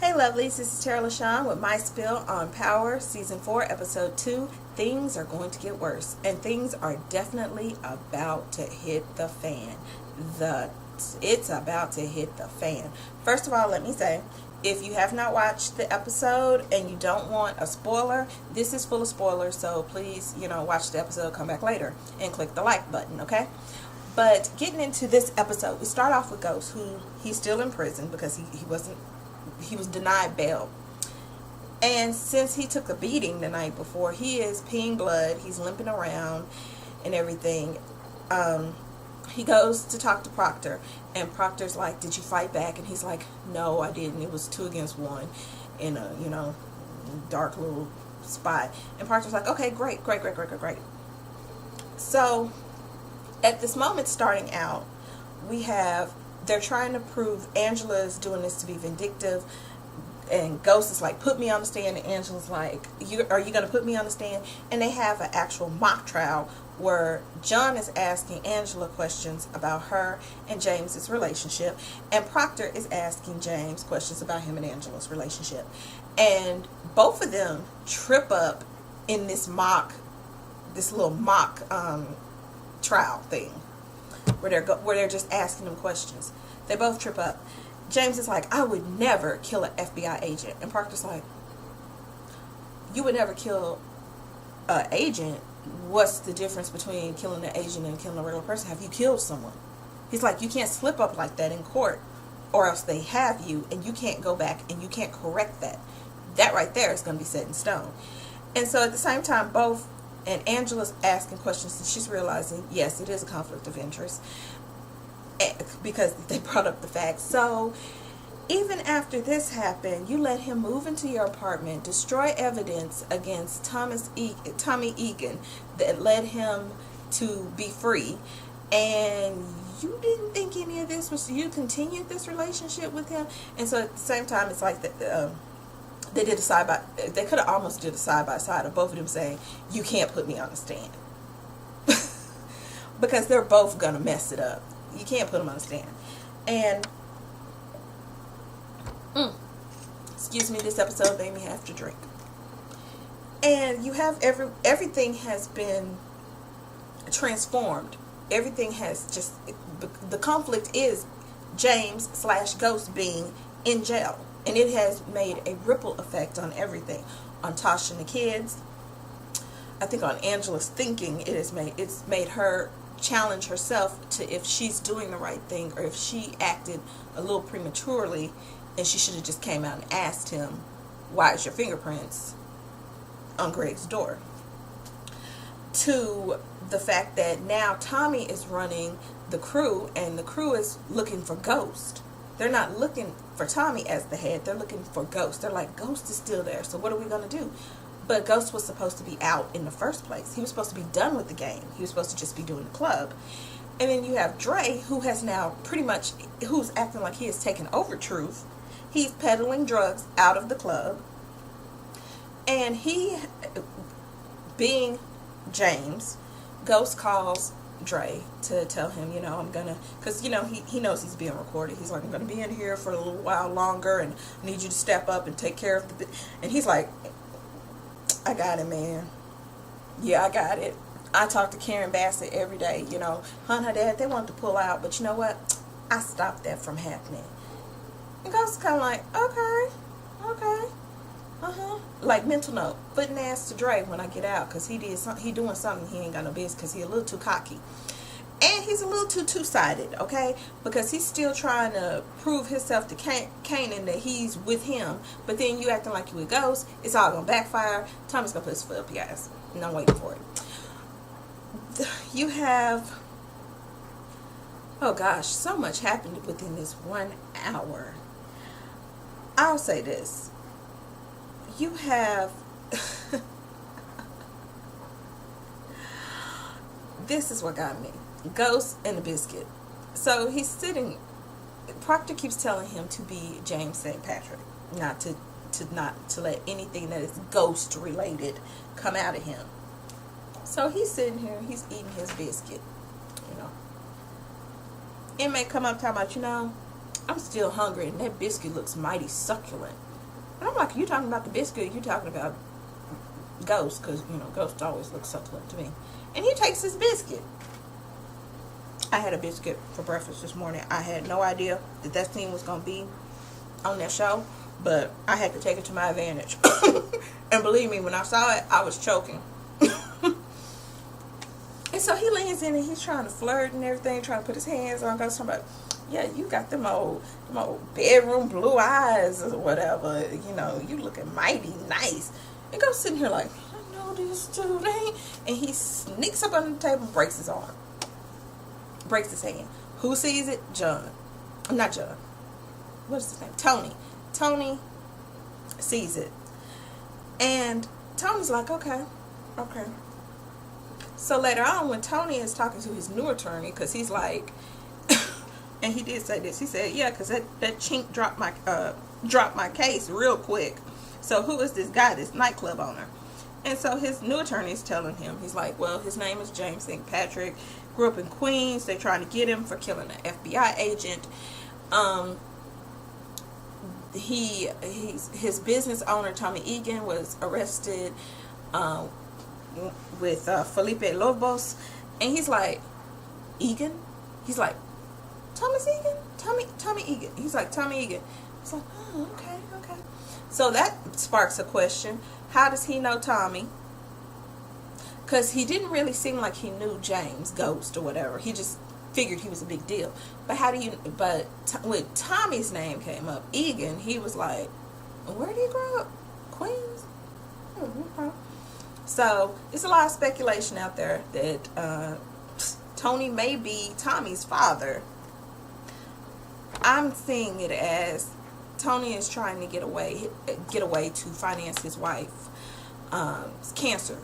Hey lovelies, this is Tara LaShawn with my spill on Power Season 4, Episode 2. Things are going to get worse, and things are definitely about to hit the fan. It's about to hit the fan. First of all, let me say, if you have not watched the episode and you don't want a spoiler, this is full of spoilers, so please, watch the episode, come back later, and click the like button, okay? But getting into this episode, we start off with Ghost, who he's still in prison because he was denied bail. And since he took a beating the night before, he is peeing blood, he's limping around and everything. He goes to talk to Proctor, and Proctor's like, did you fight back? And he's like, no, I didn't. It was 2 against 1 in a, dark little spot. And Proctor's like, okay, great. So at this moment starting out, they're trying to prove Angela is doing this to be vindictive, and Ghost is like, put me on the stand, and Angela's like, are you going to put me on the stand? And they have an actual mock trial where John is asking Angela questions about her and James's relationship, and Proctor is asking James questions about him and Angela's relationship. And both of them trip up in this little mock trial thing where they're just asking them questions. They both trip up. James is like, I would never kill an FBI agent. And Proctor's like, you would never kill an agent? What's the difference between killing an agent and killing a regular person? Have you killed someone? He's like, you can't slip up like that in court, or else they have you, and you can't go back and you can't correct that. That right there is going to be set in stone. And so at the same time, and Angela's asking questions, and she's realizing, yes, it is a conflict of interest, because they brought up the facts. So even after this happened, you let him move into your apartment, destroy evidence against Tommy Egan that led him to be free, and you didn't think any of this was, you continued this relationship with him. And so at the same time, it's like that. They could have almost did a side-by-side of both of them saying, you can't put me on the stand. Because they're both going to mess it up. You can't put them on the stand. And, excuse me, this episode made me have to drink. And you have everything has been transformed. Everything has just, the conflict is James/Ghost being in jail. And it has made a ripple effect on everything. On Tasha and the kids. I think on Angela's thinking, it's made her challenge herself to if she's doing the right thing, or if she acted a little prematurely and she should have just came out and asked him, why is your fingerprints on Greg's door? To the fact that now Tommy is running the crew, and the crew is looking for Ghost. They're not looking for Tommy as the head. They're looking for Ghost. They're like, Ghost is still there, so what are we going to do? But Ghost was supposed to be out in the first place. He was supposed to be done with the game. He was supposed to just be doing the club. And then you have Dre, who has now who's acting like he has taken over Truth. He's peddling drugs out of the club. And he, being James, Ghost calls Dre to tell him, I'm gonna, because he knows he's being recorded. He's like, I'm gonna be in here for a little while longer, and I need you to step up and take care of and he's like, I got it, man. Yeah, I got it. I talk to Karen Bassett every day. Her and her dad, they want to pull out, but you know what? I stopped that from happening. And Ghost is kind of like, okay. Like, mental note, putting ass to Dre when I get out, because he doing something he ain't got no business, because he a little too cocky. And he's a little too two-sided, okay? Because he's still trying to prove himself to Kanan that he's with him, but then you acting like you with Ghost, it's all going to backfire. Tommy's going to put his foot up your ass, and I'm waiting for it. You have, oh gosh, so much happened within this 1 hour. I'll say this. You have, this is what got me. Ghost and the biscuit. So he's sitting, Proctor keeps telling him to be James St. Patrick, not to let anything that is ghost related come out of him. So he's sitting here, he's eating his biscuit, Inmate come up talking about, I'm still hungry, and that biscuit looks mighty succulent. And I'm like, you talking about the biscuit? You talking about Ghost? Because, you know, Ghost always looks so close to me. And he takes his biscuit. I had a biscuit for breakfast this morning. I had no idea that that scene was going to be on that show, but I had to take it to my advantage. And believe me, when I saw it, I was choking. And so he leans in and he's trying to flirt and everything, trying to put his hands on Ghost. I'm like, yeah, you got them old bedroom blue eyes or whatever. You know, you looking mighty nice. And Ghost sitting here like, I know this today. And he sneaks up under the table and breaks his arm. Breaks his hand. Who sees it? John. Not John. What is his name? Tony. Tony sees it. And Tony's like, okay. So later on, when Tony is talking to his new attorney, because he's like, and he did say this, he said, yeah, because that chink dropped my case real quick. So who is this guy, this nightclub owner? And so his new attorney is telling him, he's like, well, his name is James St. Patrick, grew up in Queens. They're trying to get him for killing an FBI agent. His business owner, Tommy Egan, was arrested with Felipe Lobos. And he's like, Egan? He's like, Thomas Egan? Tommy Egan. He's like, Tommy Egan. It's like, oh, okay. So that sparks a question. How does he know Tommy? Because he didn't really seem like he knew James, Ghost, or whatever. He just figured he was a big deal. But when Tommy's name came up, Egan, he was like, where did he grow up? Queens? Okay. So, there's a lot of speculation out there that Tony may be Tommy's father. I'm seeing it as Tony is trying to get away to finance his wife's cancer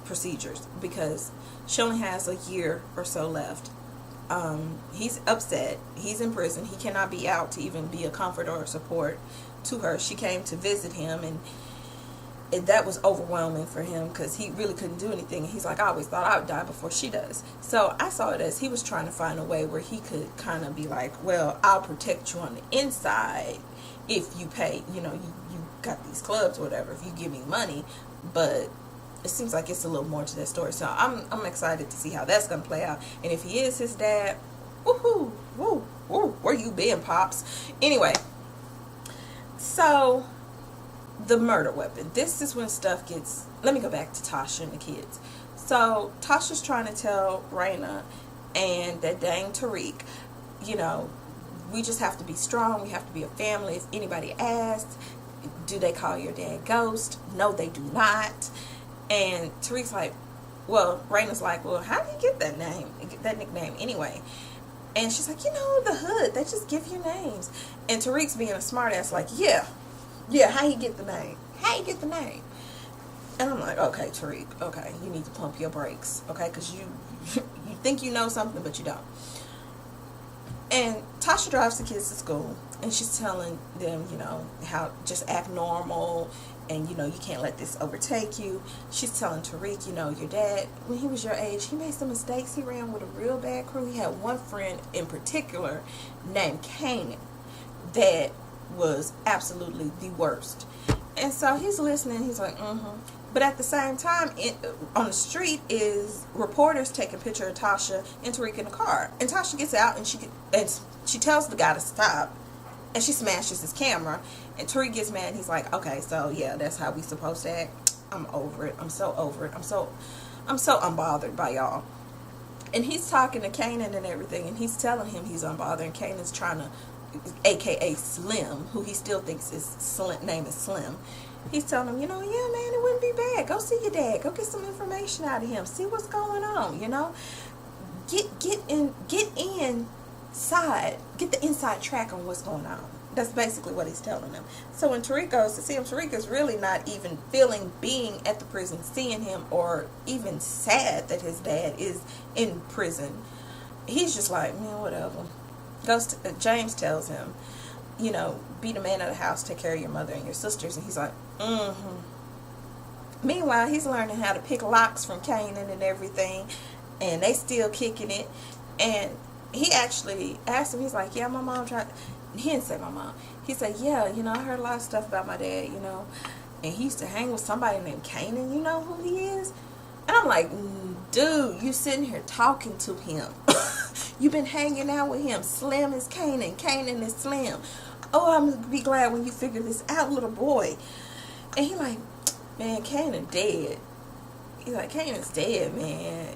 procedures, because she only has a year or so left. He's upset. He's in prison. He cannot be out to even be a comfort or a support to her. She came to visit him, and that was overwhelming for him because he really couldn't do anything. He's like, I always thought I would die before she does. So I saw it as he was trying to find a way where he could kind of be like, well, I'll protect you on the inside if you pay, you got these clubs or whatever, if you give me money. But it seems like it's a little more to that story. So I'm excited to see how that's going to play out. And if he is his dad, woohoo, woo, where you been, Pops? Anyway, so the murder weapon. This is when stuff gets, let me go back to Tasha and the kids. So Tasha's trying to tell Raina and that dang Tariq, we just have to be strong. We have to be a family. If anybody asks, do they call your dad Ghost? No, they do not. And Tariq's like, well, Raina's like, well, how did you get that nickname anyway? And she's like, the hood, they just give you names. And Tariq's being a smartass, like, yeah, how you get the name? And I'm like, okay, Tariq, okay, you need to pump your brakes, okay? Because you think you know something, but you don't. And Tasha drives the kids to school, and she's telling them, how just act normal, and, you can't let this overtake you. She's telling Tariq, your dad, when he was your age, he made some mistakes. He ran with a real bad crew. He had one friend in particular named Kanan that was absolutely the worst. And so he's listening. He's like, But at the same time, on the street is reporters taking a picture of Tasha and Tariq in the car. And Tasha gets out and she tells the guy to stop. And she smashes his camera. And Tariq gets mad and he's like, okay, so yeah, that's how we supposed to act. I'm over it. I'm so over it. I'm so unbothered by y'all. And he's talking to Kanan and everything. And he's telling him he's unbothered. And Kanan's trying to, a.k.a. Slim, who he still thinks his name is Slim. He's telling him, yeah, man, it wouldn't be bad. Go see your dad. Go get some information out of him. See what's going on, Get the inside track on what's going on. That's basically what he's telling him. So when Tariq goes to see him, Tariq is really not even feeling being at the prison, seeing him, or even sad that his dad is in prison. He's just like, man, whatever. James tells him, be the man of the house, take care of your mother and your sisters. And he's like, Meanwhile, he's learning how to pick locks from Kanan and everything. And they still kicking it. And he actually asked him, he's like, yeah, my mom tried. He didn't say my mom. He said, yeah, you know, I heard a lot of stuff about my dad, you know, and he used to hang with somebody named Kanan. You know who he is? And I'm like, dude, you sitting here talking to him. You've been hanging out with him. Slim is Kanan. Kanan is Slim. Oh, I'm going to be glad when you figure this out, little boy. And he like, man, Kanan dead. He's like, Kanan's dead, man.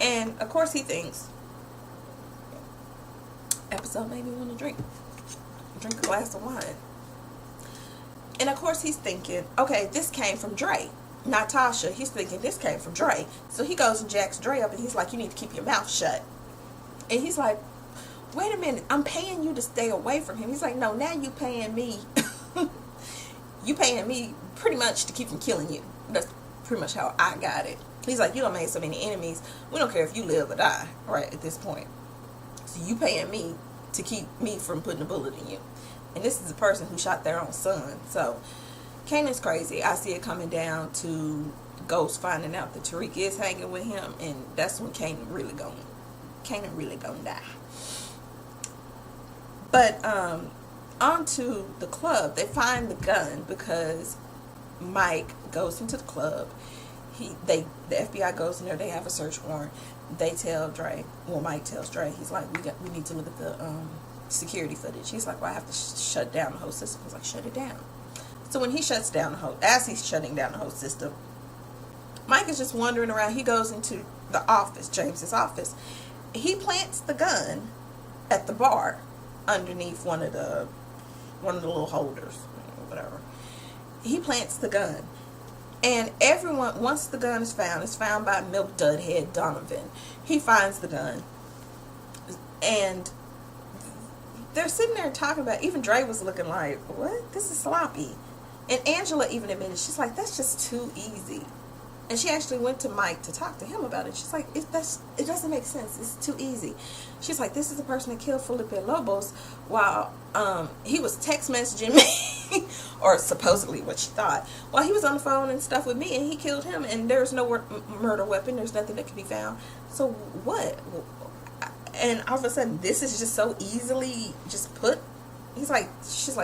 And, of course, he thinks, episode made me want to drink a glass of wine. And, of course, he's thinking, okay, this came from Dre. Not Tasha. He's thinking this came from Dre. So he goes and jacks Dre up, and he's like, you need to keep your mouth shut. And he's like, wait a minute, I'm paying you to stay away from him. He's like, no, now you paying me. You paying me pretty much to keep from killing you. That's pretty much how I got it. He's like, you done made so many enemies. We don't care if you live or die, right, at this point. So you paying me to keep me from putting a bullet in you. And this is the person who shot their own son. So Kanan's crazy. I see it coming down to Ghost finding out that Tariq is hanging with him, and that's when Kanan really gonna die. But on to the club. They find the gun because Mike goes into the club. The FBI goes in there. They have a search warrant. They tell Dre. Well, Mike tells Dre. He's like, we need to look at the security footage. He's like, well, I have to shut down the whole system. He's like, shut it down. So when he shuts down as he's shutting down the whole system, Mike is just wandering around. He goes into the office, James's office. He plants the gun at the bar underneath one of the little holders, whatever. He plants the gun. And everyone, once the gun is found by Milk Dudhead Donovan. He finds the gun. And they're sitting there talking about, even Dre was looking like, what? This is sloppy. And Angela even admitted, she's like, that's just too easy. And she actually went to Mike to talk to him about it. She's like, it doesn't make sense. It's too easy. She's like, this is the person that killed Felipe Lobos while he was text messaging me, or supposedly what she thought, while he was on the phone and stuff with me, and he killed him, and there's no murder weapon. There's nothing that can be found. So what? And all of a sudden, this is just so easily just put. She's like,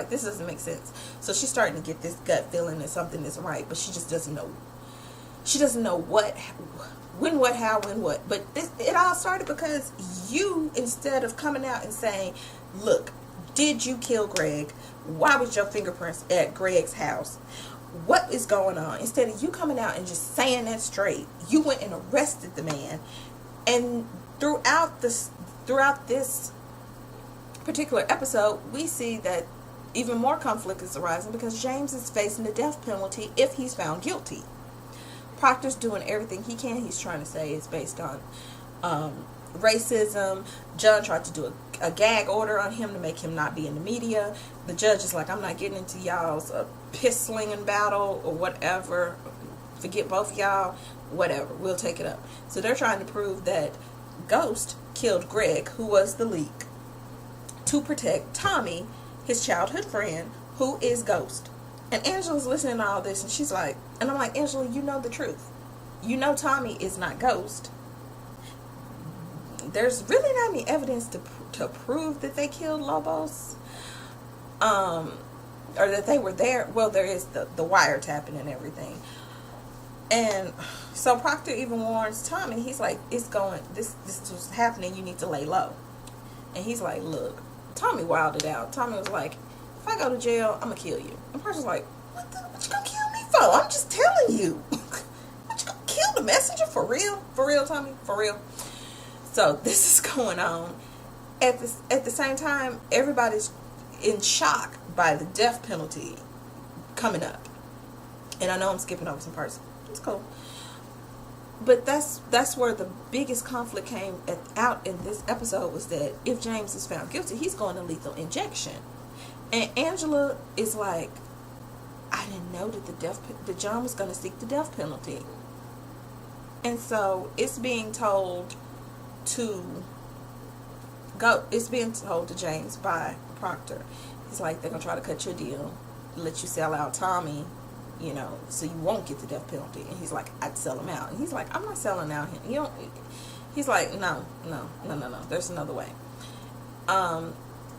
this doesn't make sense. So she's starting to get this gut feeling that something isn't right, but she just doesn't know. She doesn't know what, when, what, how, when, what. But it all started because you, instead of coming out and saying, look, did you kill Greg? Why was your fingerprints at Greg's house? What is going on? Instead of you coming out and just saying that straight, you went and arrested the man. And throughout this particular episode, we see that even more conflict is arising because James is facing the death penalty if he's found guilty. Proctor's doing everything he can. He's trying to say it's based on racism. John tried to do a gag order on him to make him not be in the media. The judge is like, I'm not getting into y'all's piss slinging battle or whatever. Forget both of y'all. Whatever. We'll take it up. So they're trying to prove that Ghost killed Greg, who was the leak, to protect Tommy, his childhood friend, who is Ghost. And Angela's listening to all this, and she's like, and I'm like, Angela, you know the truth. You know Tommy is not Ghost. There's really not any evidence to prove that they killed Lobos. Or that they were there. Well, there is the wiretapping and everything. And so Proctor even warns Tommy, he's like, this was happening, you need to lay low. And he's like, look, Tommy wilded out. Tommy was like, if I go to jail, I'm gonna kill you. And Proctor's like, what you gonna kill me for? I'm just telling you. What, you gonna kill the messenger? For real? For real, Tommy? For real? So this is going on. At the same time, everybody's in shock by the death penalty coming up. And I know I'm skipping over some parts. It's cool. But that's where the biggest conflict came out in this episode, was that if James is found guilty, he's going to lethal injection. And Angela is like, I didn't know that John was going to seek the death penalty. And so it's being told to James by Proctor. He's like, they're going to try to cut your deal, let you sell out Tommy, you know, so you won't get the death penalty. And he's like, I'd sell him out. And he's like, I'm not selling out him. You don't. He's like, no. There's another way.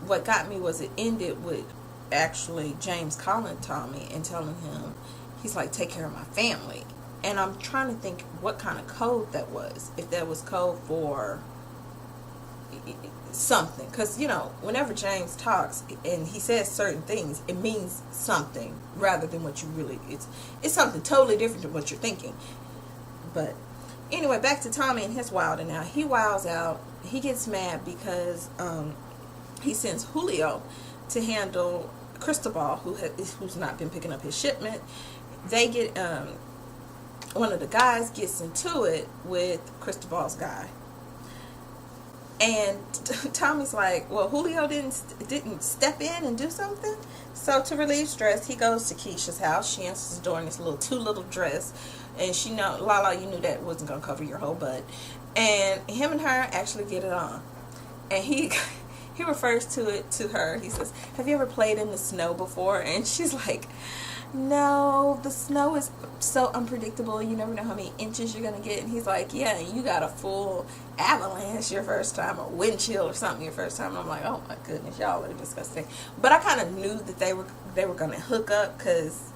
what got me was it ended with actually James calling Tommy and telling him, he's like, take care of my family. And I'm trying to think what kind of code that was. If that was code for something. Because, you know, whenever James talks and he says certain things, it means something rather than what you really... It's something totally different than what you're thinking. But anyway, back to Tommy and his wilding now. He wilds out. He gets mad because he sends Julio to handle Cristobal, who's not been picking up his shipment. They get... one of the guys gets into it with Cristobal's guy, and Tommy's like, well, Julio didn't step in and do something. So to relieve stress, he goes to Keisha's house. She answers the door in this too little dress, and she know, Lala, you knew that wasn't gonna cover your whole butt. And him and her actually get it on, and he refers to her. He says, have you ever played in the snow before? And she's like, no, the snow is so unpredictable. You never know how many inches you're going to get. And he's like, yeah, you got a full avalanche your first time, or wind chill or something your first time. And I'm like, oh my goodness, y'all are disgusting. But I kind of knew that they were going to hook up, because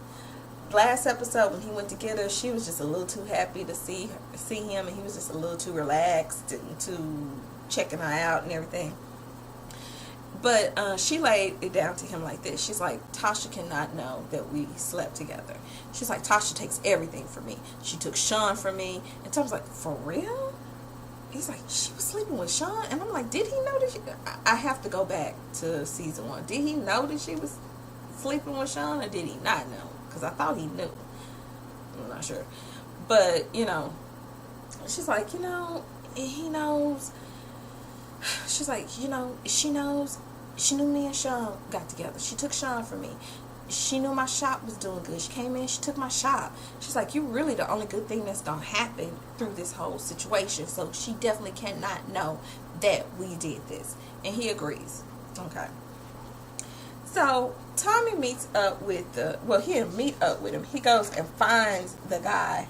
last episode when he went to get her, she was just a little too happy to see him, and he was just a little too relaxed and too checking her out and everything. But she laid it down to him like this. She's like, Tasha cannot know that we slept together. She's like, Tasha takes everything from me. She took Sean from me. And Tom's like, for real? He's like, she was sleeping with Sean? And I'm like, did he know that I have to go back to season 1. Did he know that she was sleeping with Sean, or did he not know? Because I thought he knew. I'm not sure. But, you know, she's like, you know, he knows. She's like, you know, she knows. She knew me and Sean got together. She took Sean from me. She knew my shop was doing good. She came in, she took my shop. She's like, you're really the only good thing that's going to happen through this whole situation. So she definitely cannot know that we did this. And he agrees. Okay. So Tommy meets up with he didn't meet up with him. He goes and finds the guy.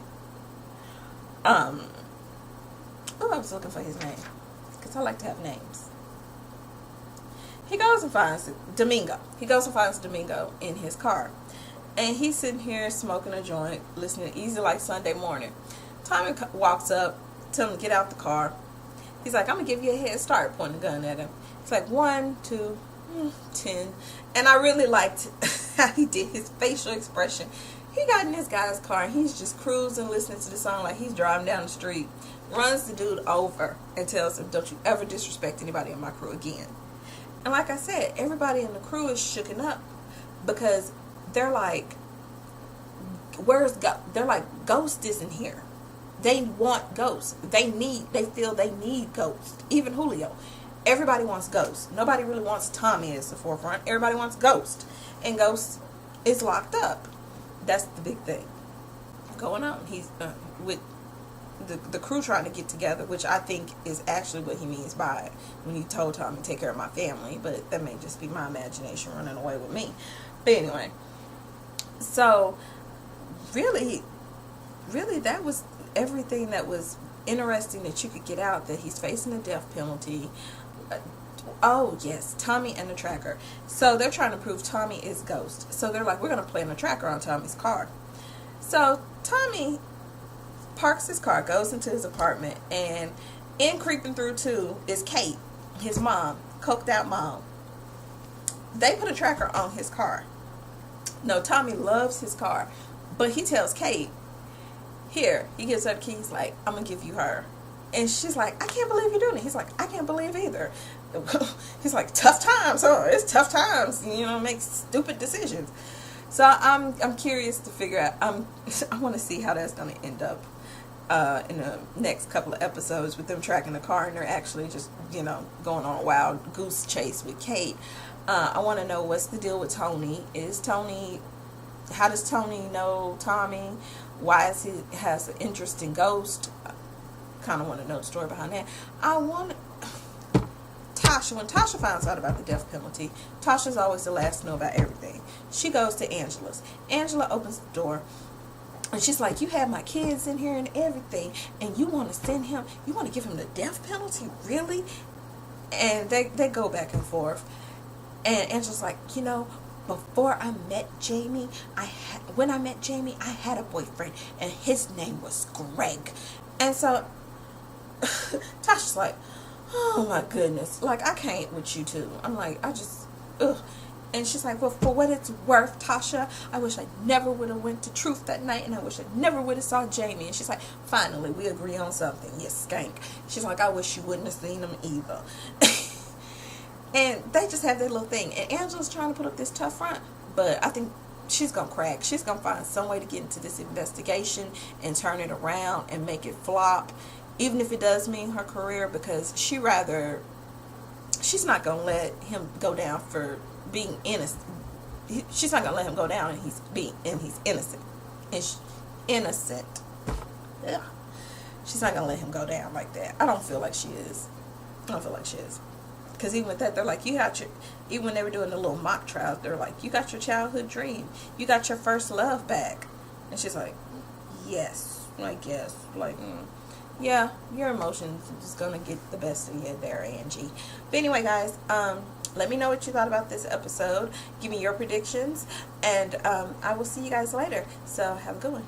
I was looking for his name, because I like to have names. He goes and finds Domingo. He goes and finds Domingo in his car. And he's sitting here smoking a joint, listening to Easy Like Sunday Morning. Tommy walks up, tells him to get out the car. He's like, I'm going to give you a head start, pointing the gun at him. It's like 1, 2, 10. And I really liked how he did his facial expression. He got in this guy's car and he's just cruising, listening to the song like he's driving down the street. Runs the dude over and tells him, don't you ever disrespect anybody in my crew again. And like I said, everybody in the crew is shooken up, because they're like, they're like, Ghost isn't here. They want Ghost. They feel they need Ghost. Even Julio. Everybody wants Ghost. Nobody really wants Tommy as the forefront. Everybody wants Ghost. And Ghost is locked up. That's the big thing going on. He's with the crew trying to get together, which I think is actually what he means by it when he told Tommy to take care of my family. But that may just be my imagination running away with me. But anyway, so really that was everything that was interesting that you could get out, that he's facing a death penalty. Oh yes, Tommy and the tracker. So they're trying to prove Tommy is Ghost. So they're like, we're going to plant a tracker on Tommy's car. So Tommy parks his car, goes into his apartment, and in creeping through too is Kate, his mom, coked out mom. They put a tracker on his car. No, Tommy loves his car, but he tells Kate, here, he gives her the keys, like, I'm going to give you her. And she's like, I can't believe you're doing it. He's like, I can't believe either. He's like, tough times, huh? It's tough times, you know, make stupid decisions. So I'm curious to figure out, I want to see how that's going to end up in the next couple of episodes, with them tracking the car and they're actually just, you know, going on a wild goose chase with Kate. I want to know what's the deal with Tony. How does Tony know Tommy? Why is he has an interest in Ghost? Kind of want to know the story behind that. Tasha, when Tasha finds out about the death penalty, Tasha's always the last to know about everything. She goes to Angela's. Angela opens the door, and she's like, you have my kids in here and everything, and you want to give him the death penalty? Really? And they go back and forth. And Angela's like, you know, before I met Jamie, when I met Jamie, I had a boyfriend, and his name was Greg. And so Tasha's like, oh my goodness, like, I can't with you two. I'm like, I just, ugh. And she's like, well, for what it's worth, Tasha, I wish I never would have went to Truth that night, and I wish I never would have saw Jamie. And she's like, finally, we agree on something. Yes, skank. She's like, I wish you wouldn't have seen him either. And they just have their little thing. And Angela's trying to put up this tough front, but I think she's going to crack. She's going to find some way to get into this investigation and turn it around and make it flop, even if it does mean her career, because she's not going to let him go down for being innocent. She's not going to let him go down and he's innocent. Innocent. Yeah. She's not going to let him go down like that. I don't feel like she is. Because even with that, they're like, even when they were doing the little mock trials, they're like, you got your childhood dream. You got your first love back. And she's like, yes, I guess. Like, yeah, your emotions are just going to get the best of you there, Angie. But anyway, guys, let me know what you thought about this episode. Give me your predictions. And I will see you guys later. So have a good one.